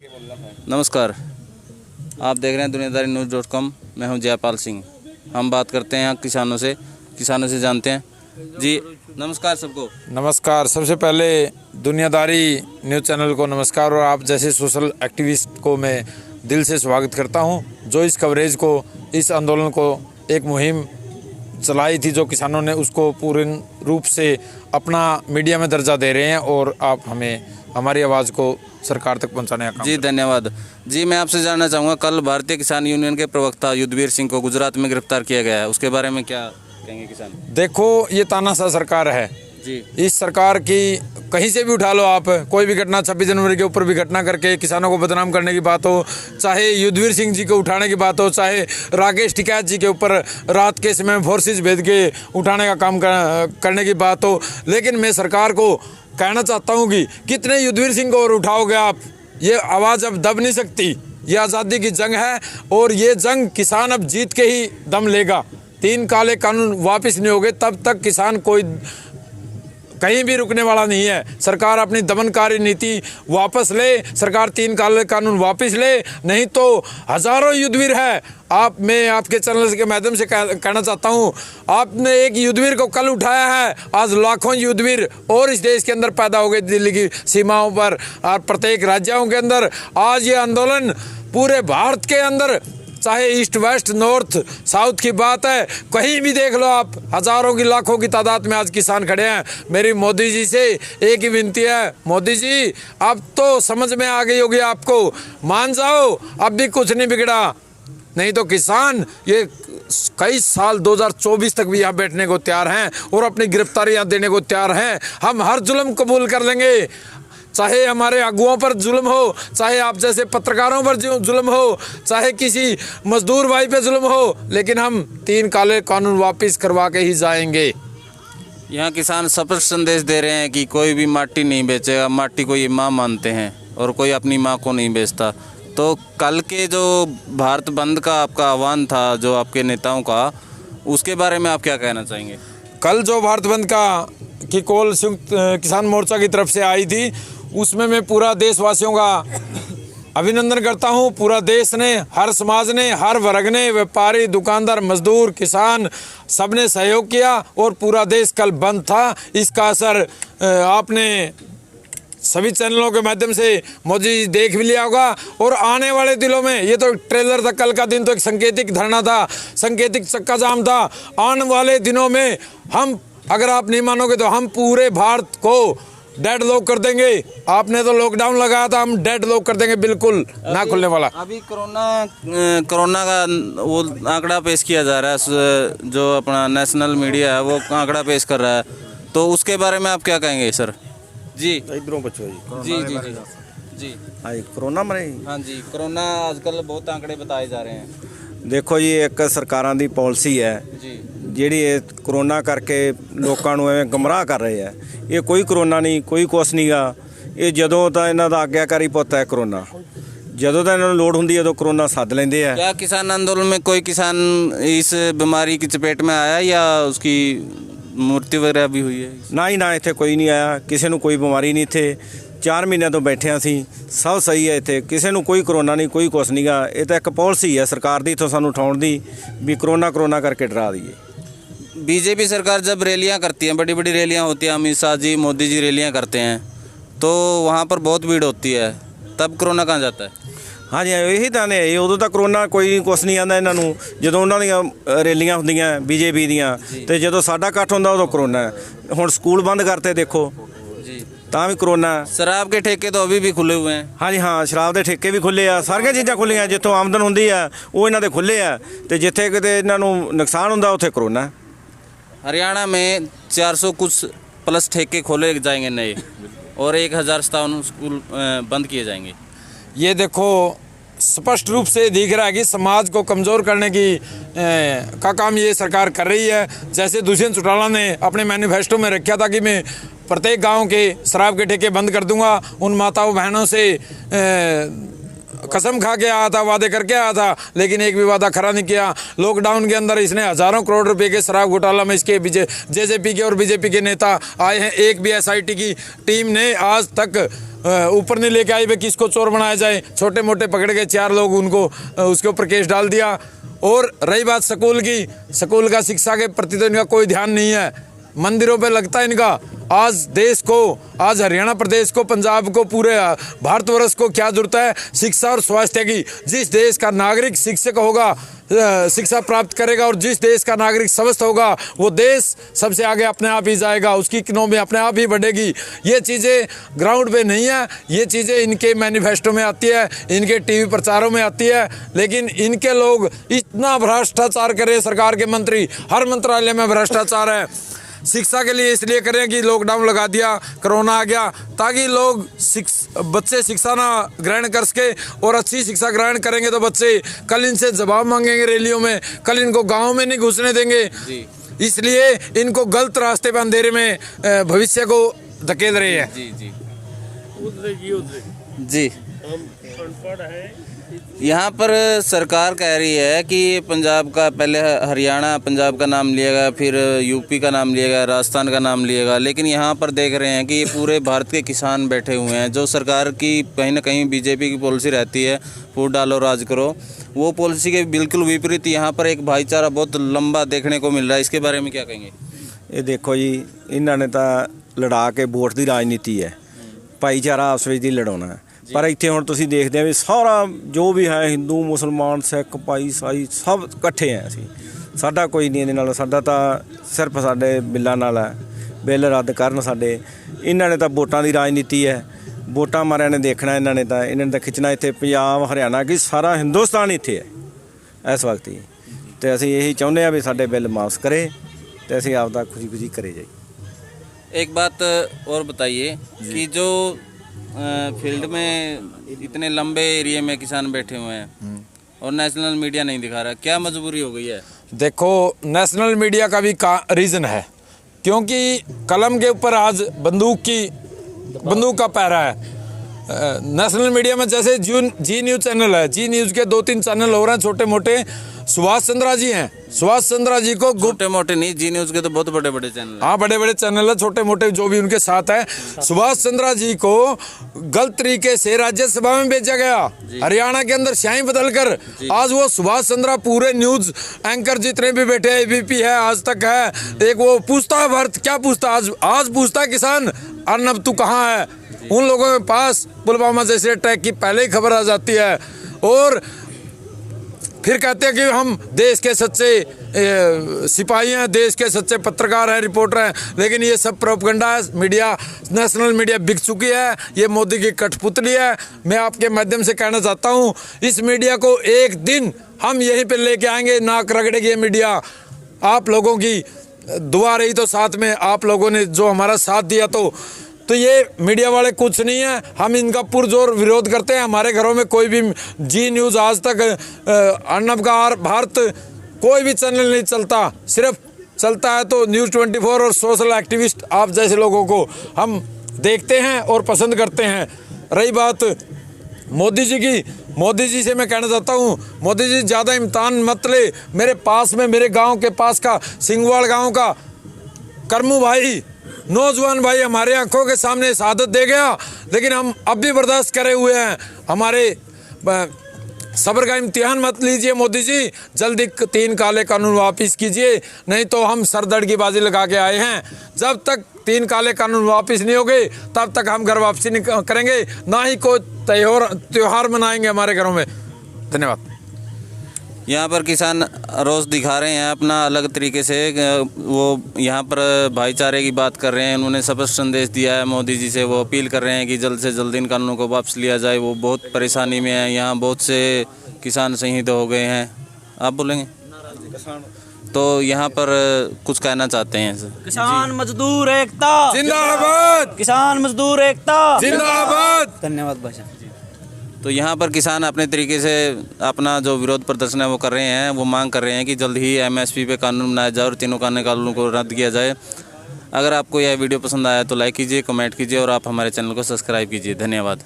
नमस्कार, आप देख रहे हैं दुनियादारी न्यूज़.com। मैं हूं जयपाल सिंह। हम बात करते हैं यहाँ किसानों से जानते हैं। जी नमस्कार सबको। नमस्कार। सबसे पहले दुनियादारी न्यूज़ चैनल को नमस्कार और आप जैसे सोशल एक्टिविस्ट को मैं दिल से स्वागत करता हूं, जो इस कवरेज को, इस आंदोलन को एक मुहिम चलाई थी जो किसानों ने, उसको पूर्ण रूप से अपना मीडिया में दर्जा दे रहे हैं और आप हमें हमारी आवाज़ को सरकार तक पहुंचाने का काम। जी धन्यवाद। जी मैं आपसे जानना चाहूँगा, कल भारतीय किसान यूनियन के प्रवक्ता युद्धवीर सिंह को गुजरात में गिरफ्तार किया गया है, उसके बारे में क्या कहेंगे किसान? देखो, ये तानाशाह सरकार है जी। इस सरकार की कहीं से भी उठा लो आप, कोई भी घटना 26 जनवरी के ऊपर भी घटना करके किसानों को बदनाम करने की बात हो, चाहे युद्धवीर सिंह जी को उठाने की बात हो, चाहे राकेश टिकैत जी के ऊपर रात के समय फोर्सेस भेज के उठाने का काम करने की बात हो, लेकिन मैं सरकार को कहना चाहता हूँ कि कितने युद्धवीर सिंह को और उठाओगे आप? ये आवाज़ अब दब नहीं सकती। ये आज़ादी की जंग है और ये जंग किसान अब जीत के ही दम लेगा। 3 काले कानून वापस नहीं होंगे तब तक किसान कोई कहीं भी रुकने वाला नहीं है। सरकार अपनी दमनकारी नीति वापस ले, सरकार 3 काले कानून वापस ले, नहीं तो हजारों युद्धवीर है। मैं आपके चैनल के माध्यम से कहना चाहता हूँ, आपने एक युद्धवीर को कल उठाया है, आज लाखों युद्धवीर और इस देश के अंदर पैदा हो गए, दिल्ली की सीमाओं पर और प्रत्येक राज्यों के अंदर। आज ये आंदोलन पूरे भारत के अंदर, चाहे ईस्ट वेस्ट नॉर्थ साउथ की बात है, कहीं भी देख लो आप, हजारों की लाखों की तादाद में आज किसान खड़े हैं। मेरी मोदी जी से एक ही विनती है, मोदी जी अब तो समझ में आ गई होगी आपको, मान जाओ अब भी कुछ नहीं बिगड़ा, नहीं तो किसान ये कई साल 2024 तक भी यहाँ बैठने को तैयार हैं और अपनी गिरफ्तारियाँ देने को तैयार हैं। हम हर जुल्म कबूल कर लेंगे, चाहे हमारे अगुओं पर जुल्म हो, चाहे आप जैसे पत्रकारों पर जुल्म हो, चाहे किसी मजदूर भाई पे जुल्म हो, लेकिन हम 3 काले कानून वापस करवा के ही जाएंगे। यहाँ किसान स्पष्ट संदेश दे रहे हैं कि कोई भी माटी नहीं बेचेगा, माटी को ये माँ मानते हैं और कोई अपनी माँ को नहीं बेचता। तो कल के जो भारत बंद का आपका आह्वान था, जो आपके नेताओं का, उसके बारे में आप क्या कहना चाहेंगे? कल जो भारत बंद की कॉल संयुक्त किसान मोर्चा की तरफ से आई थी, उसमें मैं पूरा देशवासियों का अभिनंदन करता हूं। पूरा देश ने, हर समाज ने, हर वर्ग ने, व्यापारी, दुकानदार, मजदूर, किसान, सबने सहयोग किया और पूरा देश कल बंद था। इसका असर आपने सभी चैनलों के माध्यम से मोदी जी देख भी लिया होगा और आने वाले दिनों में, ये तो ट्रेलर था, कल का दिन तो एक संकेतिक धरना था, संकेतिक चक्का जाम था। आने वाले दिनों में हम, अगर आप नहीं मानोगे तो हम पूरे भारत को डेड लॉक कर देंगे। आपने तो लॉकडाउन लगाया था, हम डेड लॉक कर देंगे, बिल्कुल ना खुलने वाला। अभी कोरोना का वो आंकड़ा पेश किया जा रहा है, जो अपना नेशनल मीडिया है वो आंकड़ा पेश कर रहा है, तो उसके बारे में आप क्या कहेंगे सर? जी इधरों बच्चों जी जी जी जी हाँ, कोरोना मरे। हाँ जी, कोरोना आजकल बहुत आंकड़े बताए जा रहे हैं। देखो जी, एक सरकारां ਦੀ ਪਾਲਿਸੀ ਹੈ ਜਿਹੜੀ ਇਹ ਕਰੋਨਾ ਕਰਕੇ ਲੋਕਾਂ ਨੂੰ ਐਵੇਂ ਗਮਰਾਹ ਕਰ ਰਹੇ ਆ। ਇਹ ਕੋਈ ਕਰੋਨਾ ਨਹੀਂ, ਕੋਈ ਕੁਛ ਨਹੀਂਗਾ। ਇਹ ਜਦੋਂ ਤਾਂ ਇਹਨਾਂ ਦਾ ਆਗਿਆਕਾਰੀ ਪੁੱਤ ਹੈ ਕਰੋਨਾ, ਜਦੋਂ ਤਾਂ ਇਹਨਾਂ ਨੂੰ ਲੋੜ ਹੁੰਦੀ ਹੈ ਉਦੋਂ ਕਰੋਨਾ ਸੱਦ ਲੈਂਦੇ ਆ। क्या किसान आंदोलन में कोई किसान इस बीमारी की चपेट में आया या उसकी मृत्यु वगैरह भी हुई है? ਨਾ ਹੀ ਨਾ, ਇੱਥੇ ਕੋਈ ਨਹੀਂ ਆਇਆ, ਕਿਸੇ ਨੂੰ ਕੋਈ ਬਿਮਾਰੀ ਨਹੀਂ। ਇੱਥੇ 4 ਮਹੀਨਿਆਂ ਤੋਂ ਬੈਠੇ ਹਾਂ ਅਸੀਂ, ਸਭ ਸਹੀ ਹੈ, ਇੱਥੇ ਕਿਸੇ ਨੂੰ ਕੋਈ ਕਰੋਨਾ ਨਹੀਂ, ਕੋਈ ਕੁਛ ਨਹੀਂਗਾ। ਇਹ ਤਾਂ ਇੱਕ ਪਾਲਿਸੀ ਹੈ ਸਰਕਾਰ ਦੀ, ਇੱਥੋਂ ਸਾਨੂੰ ਉਠਾਉਣ ਦੀ ਵੀ ਕਰੋਨਾ ਕਰਕੇ ਡਰਾ ਦਈਏ। बीजेपी सरकार जब रैलियां करती हैं, बड़ी बड़ी रैलियां होती हैं, अमित शाह जी, मोदी जी रैलियां करते हैं, तो वहाँ पर बहुत भीड़ होती है, तब कोरोना कहाँ जाता है? ਹਾਂਜੀ, ਇਹੀ ਤਾਂ ਨੇ, ਉਦੋਂ ਤਾਂ ਕਰੋਨਾ ਕੋਈ ਕੁਛ ਨਹੀਂ ਆਉਂਦਾ ਇਹਨਾਂ ਨੂੰ, ਜਦੋਂ ਉਹਨਾਂ ਦੀਆਂ ਰੈਲੀਆਂ ਹੁੰਦੀਆਂ ਬੀਜੇਪੀ ਦੀਆਂ, ਤੇ ਜਦੋਂ ਸਾਡਾ ਇਕੱਠ ਹੁੰਦਾ ਉਦੋਂ ਕਰੋਨਾ ਹੈ। ਹੁਣ ਸਕੂਲ ਬੰਦ ਕਰਤੇ ਦੇਖੋ, ਤਾਂ ਵੀ ਕਰੋਨਾ। शराब के ठेके तो अभी भी खुले हुए हैं। ਹਾਂਜੀ ਹਾਂ, ਸ਼ਰਾਬ ਦੇ ਠੇਕੇ ਵੀ ਖੁੱਲੇ ਆ, ਸਾਰੀਆਂ ਚੀਜ਼ਾਂ ਖੁੱਲੀਆਂ। ਜਿੱਥੋਂ ਆਮਦਨ ਹੁੰਦੀ ਆ ਉਹ ਇਹਨਾਂ ਦੇ ਖੁੱਲੇ ਆ, ਤੇ ਜਿੱਥੇ ਕਿਤੇ ਇਹਨਾਂ ਨੂੰ ਨੁਕਸਾਨ ਹੁੰਦਾ ਉੱਥੇ ਕਰੋਨਾ। हरियाणा में 400 कुछ प्लस ठेके खोले जाएंगे नए और 1057 स्कूल बंद किए जाएंगे। ये देखो, स्पष्ट रूप से दिख रहा है कि समाज को कमज़ोर करने का काम ये सरकार कर रही है। जैसे दुष्यंत चौटाला ने अपने मैनिफेस्टो में रखा था कि मैं प्रत्येक गांव के शराब के ठेके बंद कर दूंगा, उन माताओं बहनों से कसम खा के आया था, वादे करके आया था, लेकिन एक भी वादा खरा नहीं किया। लॉकडाउन के अंदर इसने हजारों करोड़ रुपए के शराब घोटाला में इसके जेजेपी के और बीजेपी के नेता आए हैं। एक भी एसआईटी की टीम ने आज तक ऊपर नहीं लेके आई भाई किसको चोर बनाया जाए, छोटे मोटे पकड़ के 4 लोग उनको उसके ऊपर केस डाल दिया। और रही बात स्कूल की, स्कूल का शिक्षा के प्रति तो इनका कोई ध्यान नहीं है, मंदिरों पे लगता है इनका। आज देश को, आज हरियाणा प्रदेश को, पंजाब को, पूरे भारतवर्ष को क्या जरूरत है? शिक्षा और स्वास्थ्य की। जिस देश का नागरिक शिक्षक होगा, शिक्षा प्राप्त करेगा, और जिस देश का नागरिक स्वस्थ होगा, वो देश सबसे आगे अपने आप ही जाएगा, उसकी इकोनॉमी अपने आप ही बढ़ेगी। ये चीज़ें ग्राउंड पे नहीं है, ये चीज़ें इनके मैनिफेस्टो में आती है, इनके टीवी प्रचारों में आती है, लेकिन इनके लोग इतना भ्रष्टाचार करें। सरकार के मंत्री, हर मंत्रालय में भ्रष्टाचार है। शिक्षा के लिए इसलिए करें कि लॉकडाउन लगा दिया, कोरोना आ गया, ताकि लोग बच्चे शिक्षा ना ग्रहण कर सके, और अच्छी शिक्षा ग्रहण करेंगे तो बच्चे कल इनसे जवाब मांगेंगे रैलियों में, कल इनको गाँव में नहीं घुसने देंगे। इसलिए इनको गलत रास्ते पर अंधेरे में भविष्य को धकेल रहे हैं। जी यहाँ पर सरकार कह रही है कि पंजाब का, पहले हरियाणा पंजाब का नाम लिया गया, फिर यूपी का नाम लिया गया, राजस्थान का नाम लिया गया, लेकिन यहाँ पर देख रहे हैं कि पूरे भारत के किसान बैठे हुए हैं। जो सरकार की कहीं ना कहीं बीजेपी की पॉलिसी रहती है, फूट डालो राज करो, वो पॉलिसी के बिल्कुल विपरीत यहाँ पर एक भाईचारा बहुत लंबा देखने को मिल रहा है। इसके बारे में क्या कहेंगे? ਇਹ ਦੇਖੋ ਜੀ, ਇਹਨਾਂ ਨੇ ਤਾਂ ਲੜਾ ਕੇ ਵੋਟ ਦੀ ਰਾਜਨੀਤੀ ਹੈ, ਭਾਈਚਾਰਾ ਆਪਸ ਵਿੱਚ ਦੀ ਲੜਾਉਣਾ ਹੈ। ਪਰ ਇੱਥੇ ਹੁਣ ਤੁਸੀਂ ਦੇਖਦੇ ਆ ਵੀ ਸਾਰਾ ਜੋ ਵੀ ਹੈ, ਹਿੰਦੂ ਮੁਸਲਮਾਨ ਸਿੱਖ ਭਾਈ ਸਾਈ ਸਭ ਇਕੱਠੇ ਆ। ਅਸੀਂ, ਸਾਡਾ ਕੋਈ ਨਹੀਂ ਇਹਦੇ ਨਾਲ, ਸਾਡਾ ਤਾਂ ਸਿਰਫ ਸਾਡੇ ਬਿੱਲਾਂ ਨਾਲ ਹੈ, ਬਿੱਲ ਰੱਦ ਕਰਨ ਸਾਡੇ। ਇਹਨਾਂ ਨੇ ਤਾਂ ਵੋਟਾਂ ਦੀ ਰਾਜਨੀਤੀ ਹੈ, ਵੋਟਾਂ ਮਾਰਿਆਂ ਨੇ ਦੇਖਣਾ, ਇਹਨਾਂ ਨੇ ਤਾਂ ਖਿੱਚਣਾ ਇੱਥੇ ਪੰਜਾਬ ਹਰਿਆਣਾ ਕਿ ਸਾਰਾ ਹਿੰਦੁਸਤਾਨ ਇੱਥੇ ਹੈ ਇਸ ਵਕਤ ਹੀ। ਤੇ ਅਸੀਂ ਇਹੀ ਚਾਹੁੰਦੇ ਆ ਵੀ ਸਾਡੇ ਬਿੱਲ ਮਾਫ ਕਰੇ ਤੇ ਅਸੀਂ ਆਪਦਾ खुशी खुशी करे जाए। एक बात और बताइए कि जो फील्ड में इतने लंबे एरिया में किसान बैठे हुए हैं और नेशनल मीडिया नहीं दिखा रहा, क्या मजबूरी हो गई है? देखो, नेशनल मीडिया का भी रीज़न है, क्योंकि कलम के ऊपर आज बंदूक का पहरा है। नेशनल मीडिया में जैसे जी न्यूज़ चैनल है, जी न्यूज़ के 2-3 चैनल हो रहे हैं छोटे मोटे। सुभाष चंद्रा जी हैं, सुभाष चंद्रा जी को छोटे मोटे नहीं, जी न्यूज़ के तो बहुत बड़े बड़े चैनल, हाँ बड़े बड़े चैनल है, छोटे मोटे जो भी उनके साथ है। सुभाष चंद्रा जी को गलत तरीके से राज्यसभा में भेजा गया, हरियाणा के अंदर स्याही बदलकर। आज वो सुभाष चंद्रा पूरे न्यूज़ एंकर जितने भी बैठे हैं, एबीपी है, आज तक है, एक वो पूछता है भारत, क्या पूछता है आज पूछता है किसान, अर्नब तू कहाँ है? उन लोगों के पास पुलवामा जैसे अटैक की पहले ही खबर आ जाती है, और फिर कहते हैं कि हम देश के सच्चे सिपाही हैं, देश के सच्चे पत्रकार हैं, रिपोर्टर हैं। लेकिन ये सब प्रोपगंडा है। मीडिया, नेशनल मीडिया बिक चुकी है, ये मोदी की कठपुतली है। मैं आपके माध्यम से कहना चाहता हूँ, इस मीडिया को एक दिन हम यहीं पे लेके आएंगे, नाक रगड़ेगी ये मीडिया। आप लोगों की दुआ रही तो साथ में, आप लोगों ने जो हमारा साथ दिया, तो ये मीडिया वाले कुछ नहीं है, हम इनका पुरजोर विरोध करते हैं। हमारे घरों में कोई भी जी न्यूज़ आज तक, अर्नब का भारत कोई भी चैनल नहीं चलता, सिर्फ चलता है तो न्यूज़ 24 और सोशल एक्टिविस्ट आप जैसे लोगों को हम देखते हैं और पसंद करते हैं। रही बात मोदी जी की, मोदी जी से मैं कहना चाहता हूँ, मोदी जी ज़्यादा इम्तहान मत ले। मेरे पास में, मेरे गाँव के पास का सिंगवाड़ गाँव का करमू भाई, नौजवान भाई हमारे आंखों के सामने शहादत दे गया, लेकिन हम अब भी बर्दाश्त करे हुए हैं। हमारे सब्र का इम्तिहान मत लीजिए मोदी जी, जल्दी 3 काले कानून वापस कीजिए, नहीं तो हम सरदड़ की बाजी लगा के आए हैं। जब तक 3 काले कानून वापस नहीं होंगे, तब तक हम घर वापसी नहीं करेंगे, ना ही कोई त्योहार मनाएंगे हमारे घरों में। धन्यवाद। यहाँ पर किसान रोष दिखा रहे हैं अपना अलग तरीके से, वो यहाँ पर भाईचारे की बात कर रहे हैं। उन्होंने स्पष्ट संदेश दिया है मोदी जी से, वो अपील कर रहे हैं कि जल्द से जल्द इन कानूनों को वापस लिया जाए। वो बहुत परेशानी में है, यहाँ बहुत से किसान शहीद हो गए हैं। आप बोलेंगे? तो यहाँ पर कुछ कहना चाहते हैं सर? किसान मजदूर एकता जिंदाबाद, किसान मजदूर एकता जिंदाबाद। धन्यवाद भाषा। तो यहाँ पर किसान अपने तरीके से अपना जो विरोध प्रदर्शन है वो कर रहे हैं। वो मांग कर रहे हैं कि जल्द ही MSP पे कानून बनाया जाए और तीनों कानूनों को रद्द किया जाए। अगर आपको यह वीडियो पसंद आया तो लाइक कीजिए, कमेंट कीजिए और आप हमारे चैनल को सब्सक्राइब कीजिए। धन्यवाद।